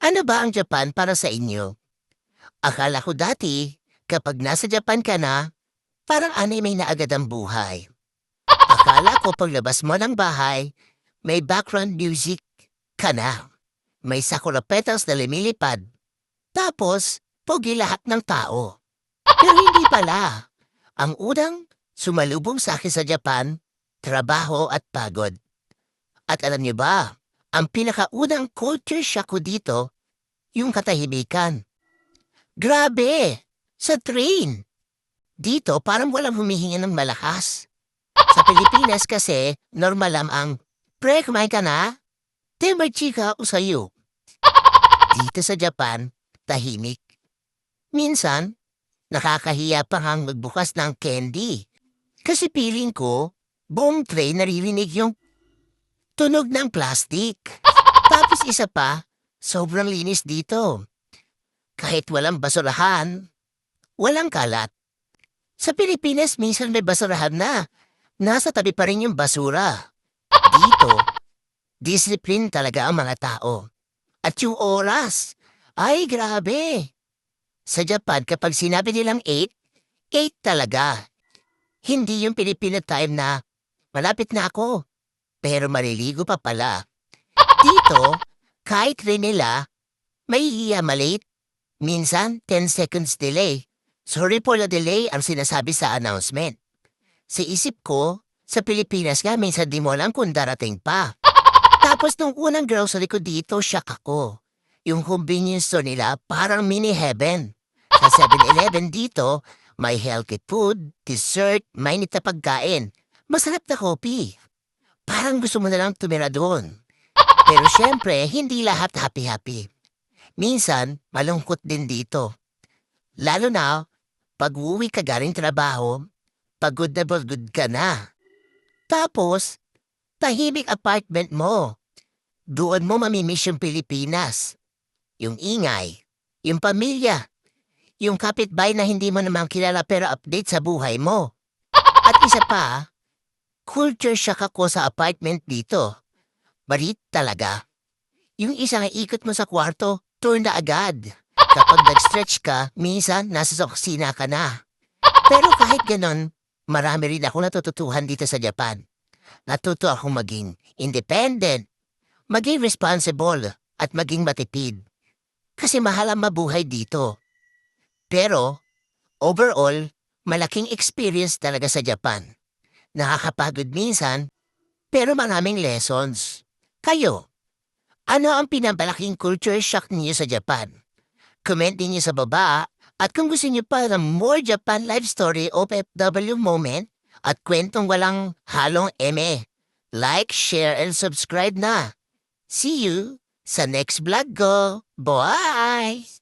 Ano ba ang Japan para sa inyo? Akala ko dati, kapag nasa Japan ka na, parang anime na agad ang buhay. Akala ko paglabas mo ng bahay, may background music ka na. May sakura petals na lumilipad. Tapos, pogi lahat ng tao. Pero hindi pala. Ang unang sumalubong sa akin sa Japan, trabaho at pagod. At alam niyo ba, ang pinakaunang culture shock ko dito, yung katahimikan. Grabe! Sa train! Dito parang walang humihingi ng malakas. Sa Pilipinas kasi, normal lang ang, "Pre, kumain ka na? Timber chika o sa'yo." Dito sa Japan, tahimik. Minsan, nakakahiya pa ngang magbukas ng candy. Kasi feeling ko, buong tray naririnig yung tunog ng plastic. Tapos isa pa, sobrang linis dito. Kahit walang basurahan, walang kalat. Sa Pilipinas minsan may basurahan na. Nasa tabi pa rin yung basura. Dito, discipline talaga ang mga tao. At yung oras, ay grabe. Sa Japan kapag sinabi nilang 8, 8 talaga. Hindi yung Filipino time na malapit na ako, pero maliligo pa pala. Dito, kahit rin nila, may malate. Minsan, 10 seconds delay. Sorry for the delay ang sinasabi sa announcement. Sa isip ko, sa Pilipinas nga minsan di mo alam kung darating pa. Tapos nung unang grocery ko dito, shock ako. Yung convenience store nila parang mini heaven. Sa 7-Eleven dito, may healthy food, dessert, mainit na pagkain. Masarap na kopi. Parang gusto mo na lang tumira doon. Pero syempre, hindi lahat happy-happy. Minsan, malungkot din dito. Lalo na, pag uwi ka galing trabaho, pagod ka na. Tapos, tahimik apartment mo. Doon mo mamimiss yung Pilipinas. Yung ingay, yung pamilya, yung kapitbahay na hindi mo naman kilala pero update sa buhay mo. At isa pa, culture shock ako sa apartment dito. Barit talaga. Yung isang ikot mo sa kwarto, turn na agad. Kapag nag-stretch ka, minsan nasa oksina ka na. Pero kahit ganon, marami rin ako natututuhan dito sa Japan. Natuto akong maging independent, maging responsible, at maging matipid. Kasi mahal ang mabuhay dito. Pero, overall, malaking experience talaga sa Japan. Nakakapagod minsan, pero maraming lessons. Kayo, ano ang pinamalaking culture shock niyo sa Japan? Comment din niyo sa baba at kung gusto niyo pa ng more Japan life story o OFW moment at kwentong walang halong eme, like, share, and subscribe na. See you sa next vlog ko. Bye!